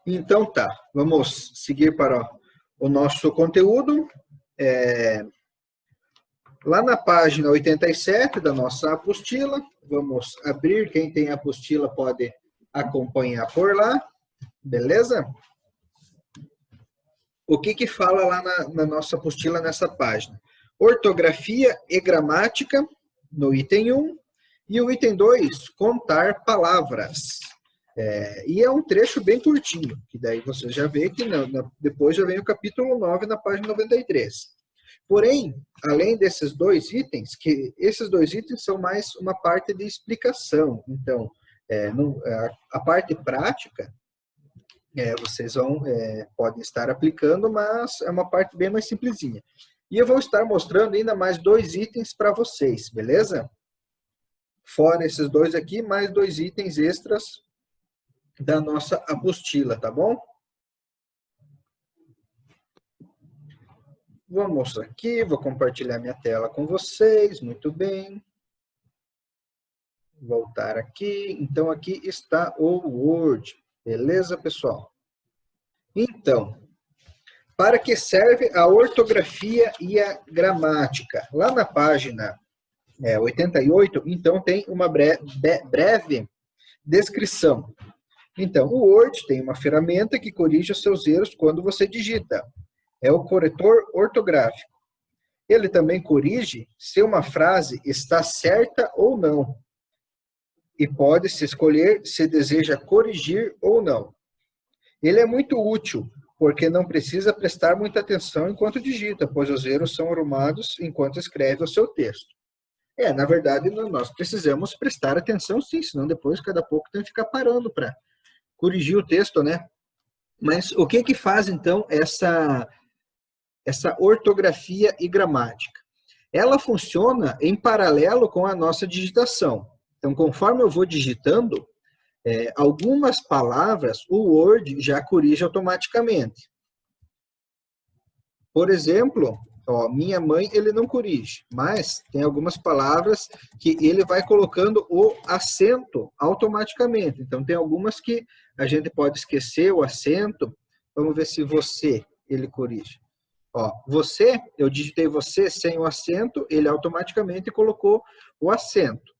Então tá, vamos seguir para o nosso conteúdo. Lá na página 87 da nossa apostila, vamos abrir, quem tem a apostila pode acompanhar por lá, beleza? O que fala lá na nossa apostila nessa página? Ortografia e gramática, no item 1, e o item 2, contar palavras. E é um trecho bem curtinho, que daí você já vê que depois já vem o capítulo 9 na página 93. Porém, além desses dois itens, que esses dois itens são mais uma parte de explicação. Então, a parte prática, vocês podem estar aplicando, mas é uma parte bem mais simplesinha. E eu vou estar mostrando ainda mais dois itens para vocês, beleza? Fora esses dois aqui, mais dois itens extras da nossa apostila, tá bom? Vamos aqui, vou compartilhar minha tela com vocês, muito bem. Voltar aqui, então aqui está o Word, beleza, pessoal? Então, para que serve a ortografia e a gramática? Lá na página 88, então tem uma breve descrição. Então, o Word tem uma ferramenta que corrige os seus erros quando você digita. É o corretor ortográfico. Ele também corrige se uma frase está certa ou não. E pode-se escolher se deseja corrigir ou não. Ele é muito útil, porque não precisa prestar muita atenção enquanto digita, pois os erros são arrumados enquanto escreve o seu texto. Na verdade, nós precisamos prestar atenção sim, senão depois, cada pouco, tem que ficar parando para corrigir o texto, né? Mas o que faz, então, essa ortografia e gramática? Ela funciona em paralelo com a nossa digitação. Então, conforme eu vou digitando, algumas palavras o Word já corrige automaticamente. Por exemplo, minha mãe ele não corrige, mas tem algumas palavras que ele vai colocando o acento automaticamente. Então, tem algumas que a gente pode esquecer o acento. Vamos ver se você, ele corrige. Você, eu digitei você sem o acento, ele automaticamente colocou o acento.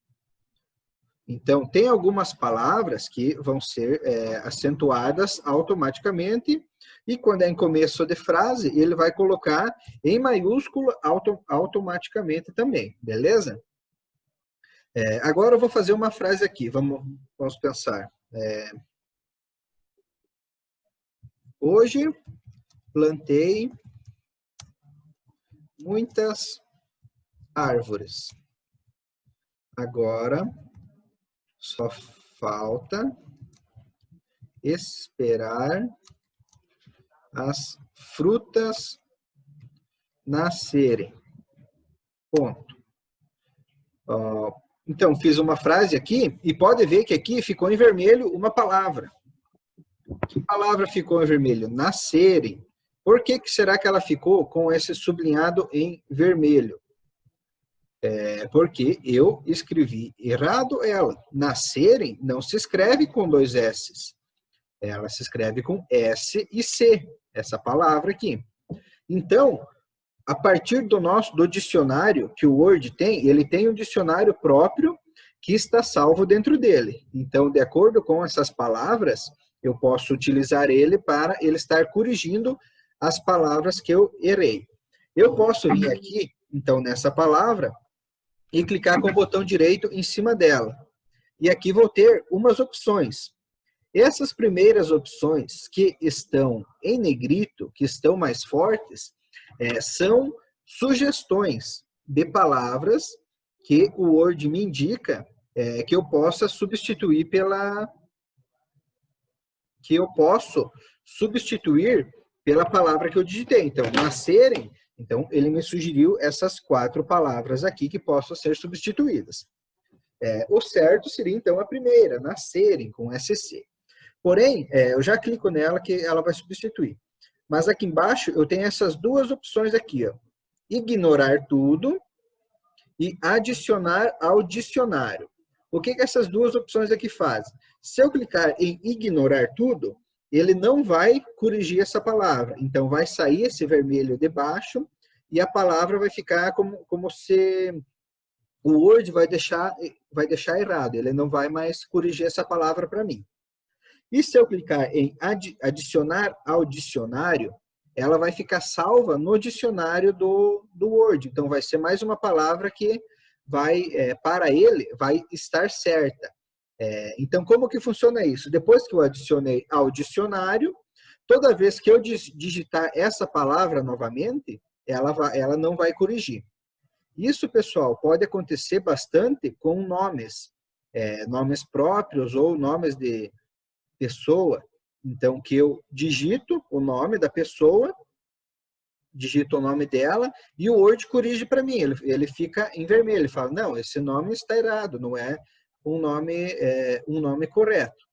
Então, tem algumas palavras que vão ser acentuadas automaticamente, e quando é em começo de frase, ele vai colocar em maiúsculo automaticamente também, beleza? Agora eu vou fazer uma frase aqui, vamos pensar. Hoje plantei muitas árvores. Agora só falta esperar as frutas nascerem. Ponto. Então, fiz uma frase aqui e pode ver que aqui ficou em vermelho uma palavra. Que palavra ficou em vermelho? Nascerem. Por que será que ela ficou com esse sublinhado em vermelho? Porque eu escrevi errado ela. Nascerem não se escreve com dois S's. Ela se escreve com S e C, essa palavra aqui. Então, a partir do dicionário que o Word tem, ele tem um dicionário próprio que está salvo dentro dele. Então, de acordo com essas palavras, eu posso utilizar ele para ele estar corrigindo as palavras que eu errei. Eu posso vir aqui, então, nessa palavra, e clicar com o botão direito em cima dela. E aqui vou ter umas opções. Essas primeiras opções que estão em negrito, que estão mais fortes, são sugestões de palavras que o Word me indica que eu possa substituir pela palavra que eu digitei. Então, nascerem, então ele me sugeriu essas 4 palavras aqui que possam ser substituídas. O certo seria, então, a primeira, nascerem, com SC. Porém, eu já clico nela que ela vai substituir. Mas aqui embaixo eu tenho essas duas opções aqui, ó. Ignorar tudo e adicionar ao dicionário. O que essas duas opções aqui fazem? Se eu clicar em ignorar tudo, ele não vai corrigir essa palavra. Então, vai sair esse vermelho de baixo e a palavra vai ficar como se o Word vai deixar errado. Ele não vai mais corrigir essa palavra para mim. E se eu clicar em adicionar ao dicionário, ela vai ficar salva no dicionário do Word. Então, vai ser mais uma palavra que para ele, vai estar certa. Então, como que funciona isso? Depois que eu adicionei ao dicionário, toda vez que eu digitar essa palavra novamente, ela não vai corrigir. Isso, pessoal, pode acontecer bastante com nomes. Nomes próprios ou nomes de pessoa. Então, que eu digito o nome da pessoa, digito o nome dela, e o Word corrige para mim. Ele fica em vermelho. Ele fala, não, esse nome está errado, não é um nome correto.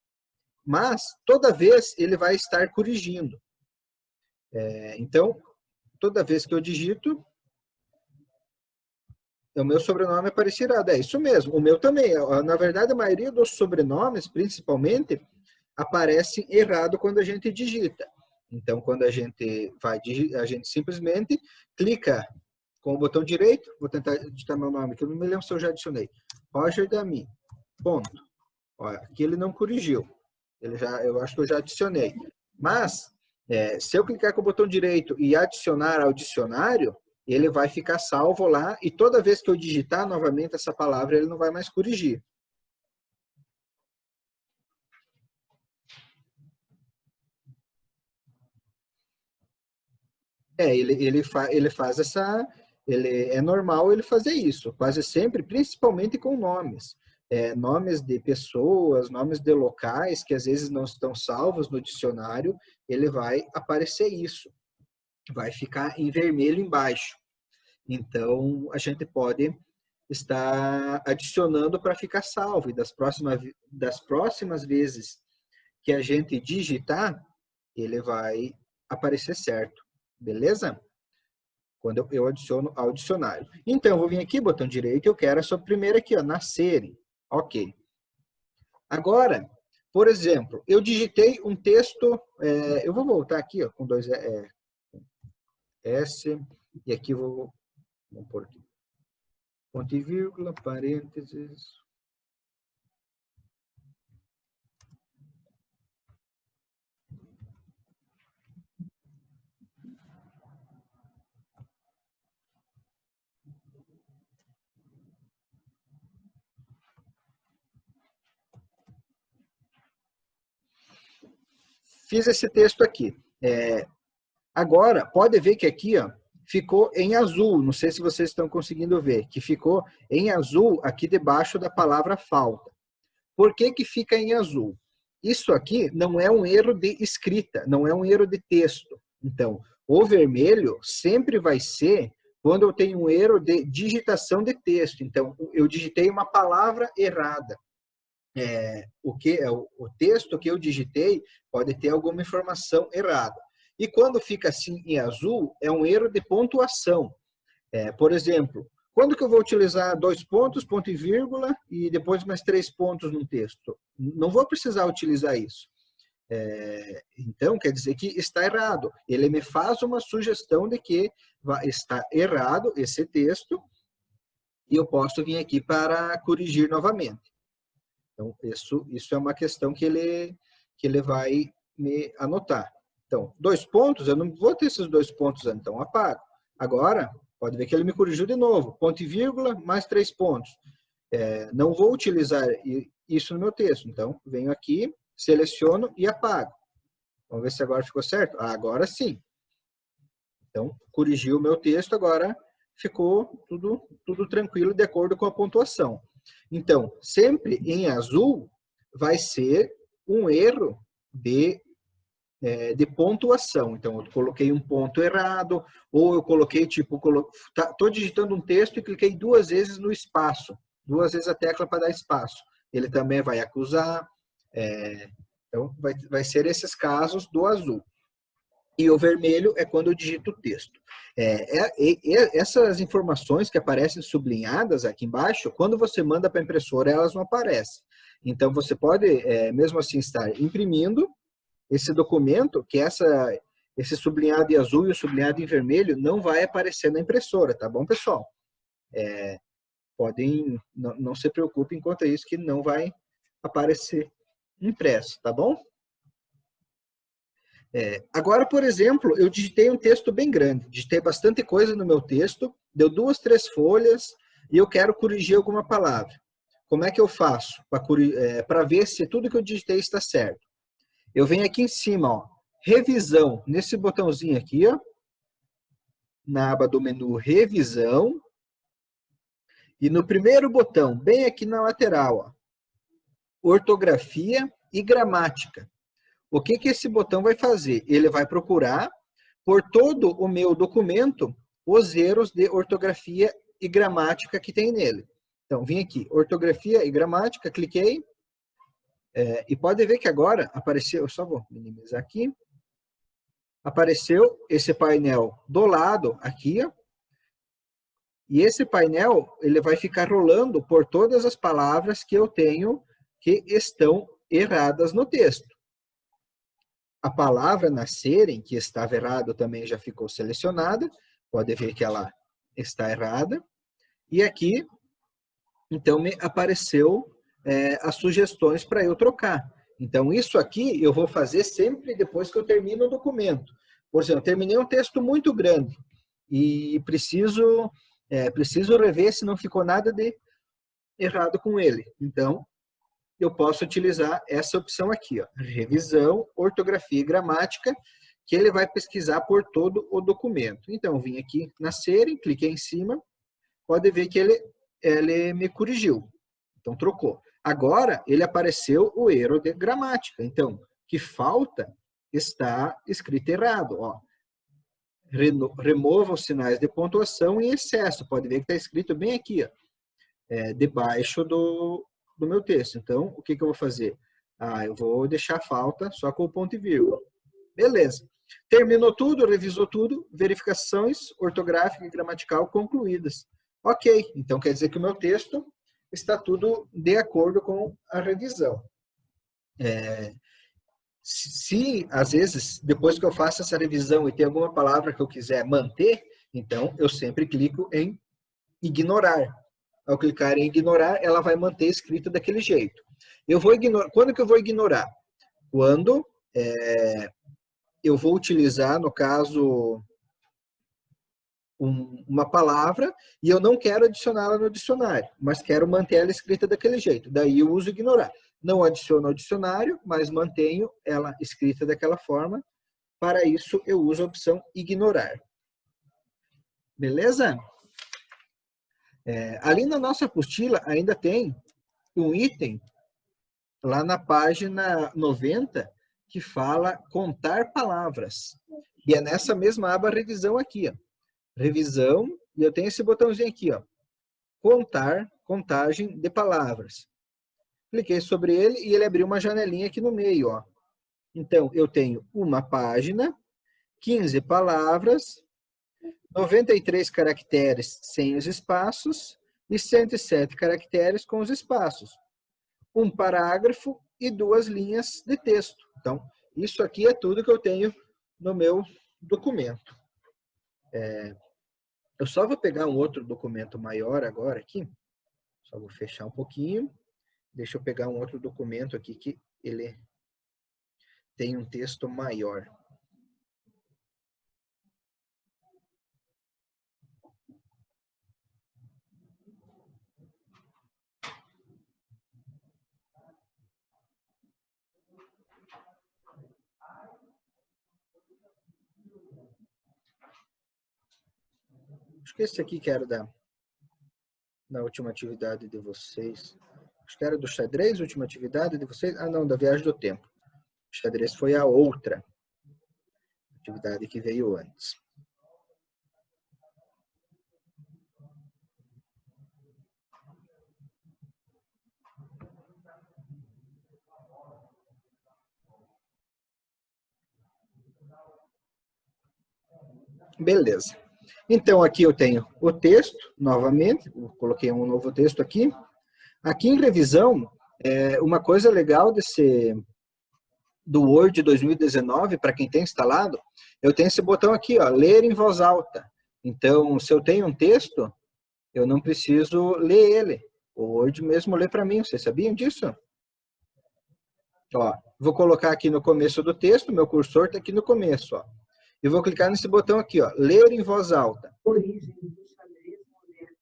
Mas, toda vez, ele vai estar corrigindo. Então, toda vez que eu digito, o meu sobrenome aparece errado. É isso mesmo, o meu também. Na verdade, a maioria dos sobrenomes, principalmente, aparece errado quando a gente digita. Então, quando a gente a gente simplesmente clica com o botão direito, vou tentar digitar meu nome, que eu não me lembro se eu já adicionei. Roger Dami, ponto. Olha, aqui ele não corrigiu. Eu acho que eu já adicionei. Mas, se eu clicar com o botão direito e adicionar ao dicionário, ele vai ficar salvo lá e toda vez que eu digitar novamente essa palavra, ele não vai mais corrigir. Ele faz essa... é normal ele fazer isso, quase sempre, principalmente com nomes. Nomes de pessoas, nomes de locais que às vezes não estão salvos no dicionário, ele vai aparecer isso. Vai ficar em vermelho embaixo. Então, a gente pode estar adicionando para ficar salvo. E das próximas vezes que a gente digitar, ele vai aparecer certo. Beleza? Quando eu adiciono ao dicionário. Então, eu vou vir aqui, botão direito, eu quero essa primeira aqui, ó, nascerem. Ok. Agora, por exemplo, eu digitei um texto, eu vou voltar aqui, ó, com dois S, e aqui vamos pôr aqui. Ponto e vírgula, parênteses. Fiz esse texto aqui. Agora, pode ver que aqui, ó, ficou em azul. Não sei se vocês estão conseguindo ver, que ficou em azul aqui debaixo da palavra falta. Por que que fica em azul? Isso aqui não é um erro de escrita, não é um erro de texto. Então, o vermelho sempre vai ser quando eu tenho um erro de digitação de texto. Então, eu digitei uma palavra errada. O texto que eu digitei pode ter alguma informação errada. E quando fica assim em azul, é um erro de pontuação. Por exemplo, quando que eu vou utilizar 2 pontos, ponto e vírgula, e depois mais 3 pontos no texto? Não vou precisar utilizar isso. Então, quer dizer que está errado. Ele me faz uma sugestão de que está errado esse texto, e eu posso vir aqui para corrigir novamente. Então, isso é uma questão que ele vai me anotar. Então, 2 pontos, eu não vou ter esses 2 pontos, então apago. Agora, pode ver que ele me corrigiu de novo. Ponto e vírgula, mais 3 pontos. Não vou utilizar isso no meu texto. Então, venho aqui, seleciono e apago. Vamos ver se agora ficou certo? Agora sim. Então, corrigiu o meu texto, agora ficou tudo tranquilo de acordo com a pontuação. Então, sempre em azul vai ser um erro de pontuação. Então, eu coloquei um ponto errado, ou eu coloquei, estou digitando um texto e cliquei 2 vezes no espaço, 2 vezes a tecla para dar espaço. Ele também vai acusar. Então, vai ser esses casos do azul. E o vermelho é quando eu digito o texto. Essas informações que aparecem sublinhadas aqui embaixo, quando você manda para a impressora, elas não aparecem. Então, você pode, mesmo assim, estar imprimindo, esse documento, que esse sublinhado em azul e o sublinhado em vermelho não vai aparecer na impressora, tá bom, pessoal? Não se preocupem quanto a isso, que não vai aparecer impresso, tá bom? Agora, por exemplo, eu digitei um texto bem grande, digitei bastante coisa no meu texto, deu 2, 3 folhas, e eu quero corrigir alguma palavra. Como é que eu faço para ver se tudo que eu digitei está certo? Eu venho aqui em cima, ó, revisão, nesse botãozinho aqui, ó, na aba do menu revisão, e no primeiro botão, bem aqui na lateral, ó, ortografia e gramática. O que esse botão vai fazer? Ele vai procurar, por todo o meu documento, os erros de ortografia e gramática que tem nele. Então, vim aqui, ortografia e gramática, cliquei, e pode ver que agora apareceu, eu só vou minimizar aqui, apareceu esse painel do lado aqui, ó, e esse painel ele vai ficar rolando por todas as palavras que eu tenho que estão erradas no texto. A palavra nascerem, que estava errado, também já ficou selecionada. Pode ver que ela está errada. E aqui, então, me apareceu as sugestões para eu trocar. Então, isso aqui eu vou fazer sempre depois que eu termino o documento. Por exemplo, eu terminei um texto muito grande e preciso rever se não ficou nada de errado com ele. Então, eu posso utilizar essa opção aqui, ó, revisão, ortografia e gramática, que ele vai pesquisar por todo o documento. Então, vim aqui na série, cliquei em cima, pode ver que ele me corrigiu. Então, trocou. Agora, ele apareceu o erro de gramática. Então, que falta está escrito errado. Ó. Remova os sinais de pontuação em excesso. Pode ver que está escrito bem aqui, ó, debaixo do meu texto. Então, o que eu vou fazer? Eu vou deixar a falta só com o ponto e vírgula. Beleza. Terminou tudo, revisou tudo, verificações ortográfica e gramatical concluídas. Ok, então quer dizer que o meu texto está tudo de acordo com a revisão. Se, às vezes, depois que eu faço essa revisão e tem alguma palavra que eu quiser manter, então eu sempre clico em ignorar. Ao clicar em ignorar, ela vai manter escrito daquele jeito. Eu vou ignorar. Quando que eu vou ignorar? Quando eu vou utilizar, no caso, uma palavra e eu não quero adicioná-la no dicionário, mas quero manter ela escrita daquele jeito. Daí eu uso ignorar. Não adiciono ao dicionário, mas mantenho ela escrita daquela forma. Para isso, eu uso a opção ignorar. Beleza? Ali na nossa apostila ainda tem um item lá na página 90 que fala contar palavras. E é nessa mesma aba revisão aqui, ó. Revisão, e eu tenho esse botãozinho aqui, ó. Contar, contagem de palavras. Cliquei sobre ele e ele abriu uma janelinha aqui no meio, ó. Então, eu tenho uma página, 15 palavras, 93 caracteres sem os espaços e 107 caracteres com os espaços. Um parágrafo e 2 linhas de texto. Então, isso aqui é tudo que eu tenho no meu documento. Eu só vou pegar um outro documento maior agora aqui. Só vou fechar um pouquinho. Deixa eu pegar um outro documento aqui que ele tem um texto maior. Acho que esse aqui que era da última atividade de vocês. Acho que era do xadrez, última atividade de vocês. Ah, não, da viagem do tempo. O xadrez foi a outra atividade que veio antes. Beleza. Então, aqui eu tenho o texto, novamente. Eu coloquei um novo texto aqui. Aqui em revisão, uma coisa legal do Word 2019, para quem tem instalado, eu tenho esse botão aqui, ó, ler em voz alta. Então, se eu tenho um texto, eu não preciso ler ele. O Word mesmo lê para mim, vocês sabiam disso? Ó, vou colocar aqui no começo do texto, meu cursor está aqui no começo, ó. E vou clicar nesse botão aqui, ó, ler em voz alta. Origem do xadrez moderno.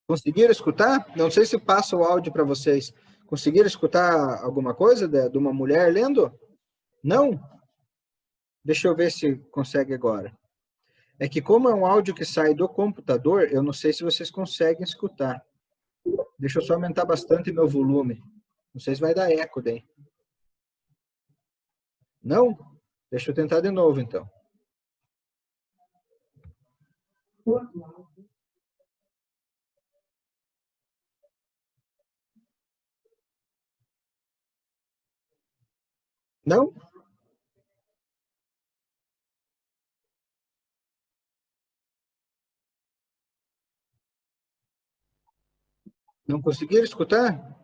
Conseguiram escutar? Não sei se passa o áudio para vocês. Conseguiram escutar alguma coisa de uma mulher lendo? Não? Deixa eu ver se consegue agora. É que como é um áudio que sai do computador, eu não sei se vocês conseguem escutar. Deixa eu só aumentar bastante meu volume. Não sei se vai dar eco daí. Não? Deixa eu tentar de novo, então. Não? Não conseguiram escutar?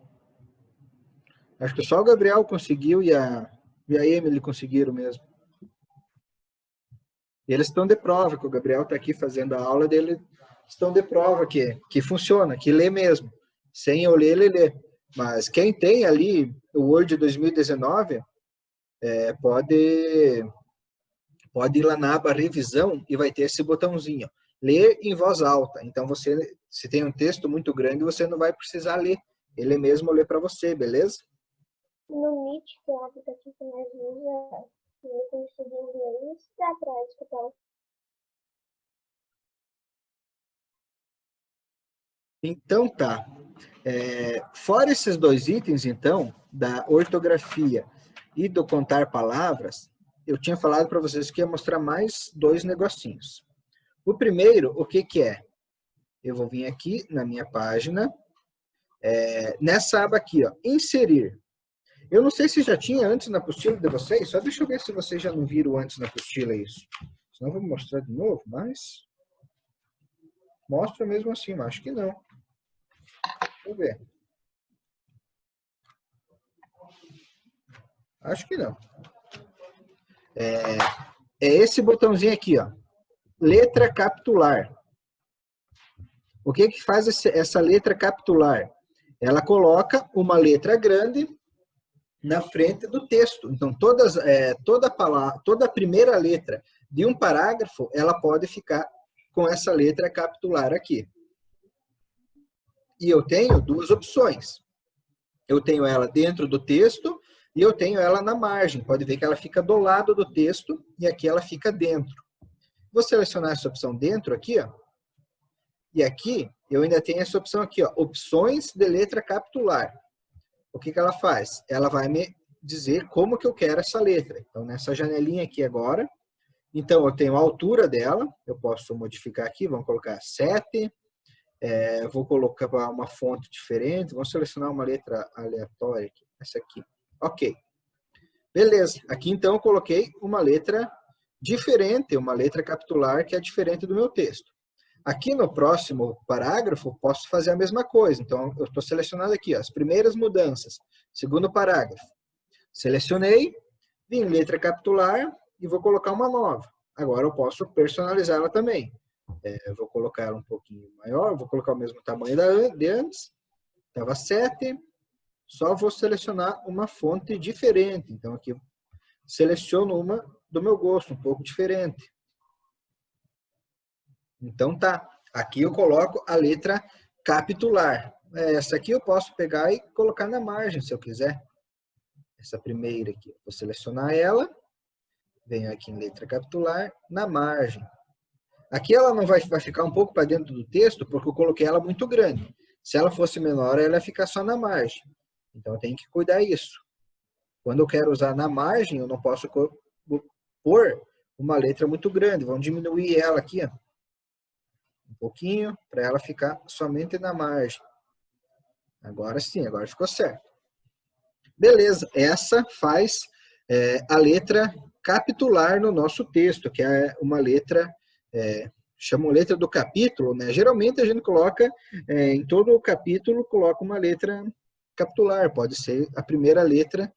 Acho que só o Gabriel conseguiu e a Emily conseguiram mesmo. E eles estão de prova, que o Gabriel está aqui fazendo a aula dele, estão de prova que funciona, que lê mesmo. Sem eu ler, ele lê. Mas quem tem ali o Word 2019, pode ir lá na aba revisão e vai ter esse botãozinho, ler em voz alta. Então, você, se tem um texto muito grande, você não vai precisar ler. Ele mesmo lê para você, beleza? No Meet, que é o aplicativo que mais usa, eu consegui inglês para trás, que tá. Então tá. Fora esses dois itens, então, da ortografia e do contar palavras, eu tinha falado para vocês que ia mostrar mais dois negocinhos. O primeiro, o que que é? Eu vou vir aqui na minha página, nessa aba aqui, ó, inserir. Eu não sei se já tinha antes na apostila de vocês, só deixa eu ver se vocês já não viram antes na apostila isso. Senão eu vou mostrar de novo, mas mostra mesmo assim, mas acho que não. Deixa eu ver. Acho que não. É esse botãozinho aqui, ó. Letra capitular. O que que faz essa letra capitular? Ela coloca uma letra grande na frente do texto. Então, toda a primeira letra de um parágrafo, ela pode ficar com essa letra capitular aqui. E eu tenho duas opções. Eu tenho ela dentro do texto e eu tenho ela na margem. Pode ver que ela fica do lado do texto e aqui ela fica dentro. Vou selecionar essa opção dentro aqui, ó. E aqui eu ainda tenho essa opção aqui, ó, opções de letra capitular. O que que ela faz? Ela vai me dizer como que eu quero essa letra. Então, nessa janelinha aqui agora, então eu tenho a altura dela, eu posso modificar aqui, vamos colocar 7, vou colocar uma fonte diferente, vamos selecionar uma letra aleatória aqui, essa aqui. Ok. Beleza. Aqui então eu coloquei uma letra diferente, uma letra capitular que é diferente do meu texto. Aqui no próximo parágrafo, posso fazer a mesma coisa. Então, eu estou selecionando aqui, ó, as primeiras mudanças. Segundo parágrafo. Selecionei, vim em letra capitular e vou colocar uma nova. Agora eu posso personalizá-la também. Eu vou colocar ela um pouquinho maior, vou colocar o mesmo tamanho de antes. Estava 7. Só vou selecionar uma fonte diferente. Então, aqui eu seleciono uma do meu gosto, um pouco diferente. Então, tá. Aqui eu coloco a letra capitular. Essa aqui eu posso pegar e colocar na margem, se eu quiser. Essa primeira aqui. Vou selecionar ela. Venho aqui em letra capitular, na margem. Aqui ela não vai ficar um pouco para dentro do texto, porque eu coloquei ela muito grande. Se ela fosse menor, ela ia ficar só na margem. Então, eu tenho que cuidar disso. Quando eu quero usar na margem, eu não posso pôr uma letra muito grande. Vamos diminuir ela aqui, ó, um pouquinho, para ela ficar somente na margem. Agora sim, agora ficou certo. Beleza, essa faz a letra capitular no nosso texto, que é uma letra chamam letra do capítulo, né? Geralmente a gente coloca, em todo o capítulo, coloca uma letra capitular, pode ser a primeira letra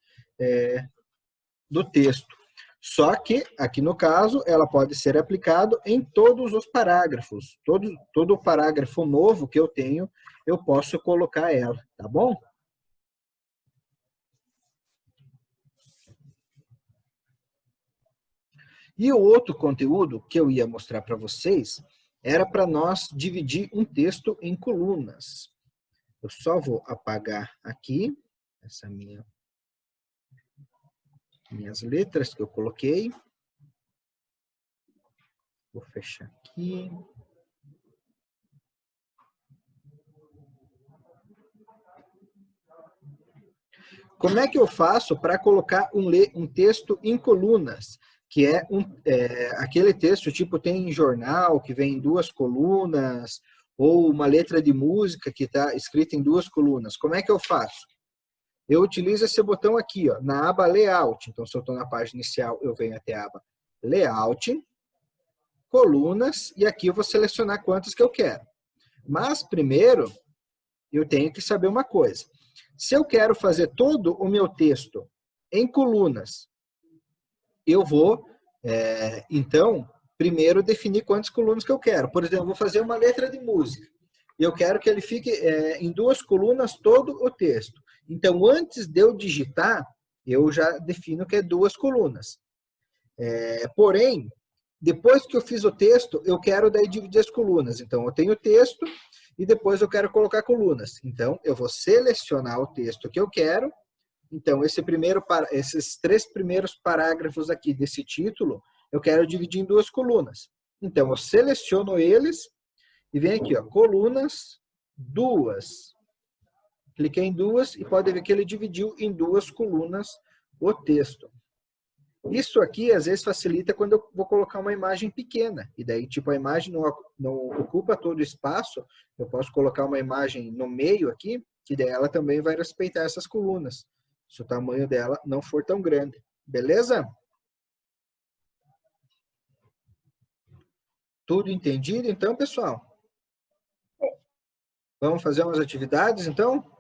do texto. Só que, aqui no caso, ela pode ser aplicada em todos os parágrafos. Todo parágrafo novo que eu tenho, eu posso colocar ela, tá bom? E o outro conteúdo que eu ia mostrar para vocês era para nós dividir um texto em colunas. Eu só vou apagar aqui essa minhas letras que eu coloquei. Vou fechar aqui. Como é que eu faço para colocar um texto em colunas? Que é aquele texto, tipo, tem em jornal, que vem em 2 colunas, ou uma letra de música que está escrita em 2 colunas. Como é que eu faço? Eu utilizo esse botão aqui, ó, na aba Layout. Então, se eu estou na página inicial, eu venho até a aba Layout, Colunas, e aqui eu vou selecionar quantas que eu quero. Mas, primeiro, eu tenho que saber uma coisa. Se eu quero fazer todo o meu texto em colunas, eu vou, então, primeiro definir quantas colunas que eu quero. Por exemplo, eu vou fazer uma letra de música. Eu quero que ele fique em 2 colunas todo o texto. Então, antes de eu digitar, eu já defino que é 2 colunas. Porém, depois que eu fiz o texto, eu quero daí dividir as colunas. Então, eu tenho o texto e depois eu quero colocar colunas. Então, eu vou selecionar o texto que eu quero. Então, esses 3 primeiros parágrafos aqui desse título, eu quero dividir em 2 colunas. Então, eu seleciono eles e vem aqui, ó, colunas, 2. Cliquei em 2 e pode ver que ele dividiu em 2 colunas o texto. Isso aqui, às vezes, facilita quando eu vou colocar uma imagem pequena. E daí, tipo, a imagem não ocupa todo o espaço. Eu posso colocar uma imagem no meio aqui, que daí ela também vai respeitar essas colunas, se o tamanho dela não for tão grande. Beleza? Tudo entendido, então, pessoal? Vamos fazer umas atividades, então?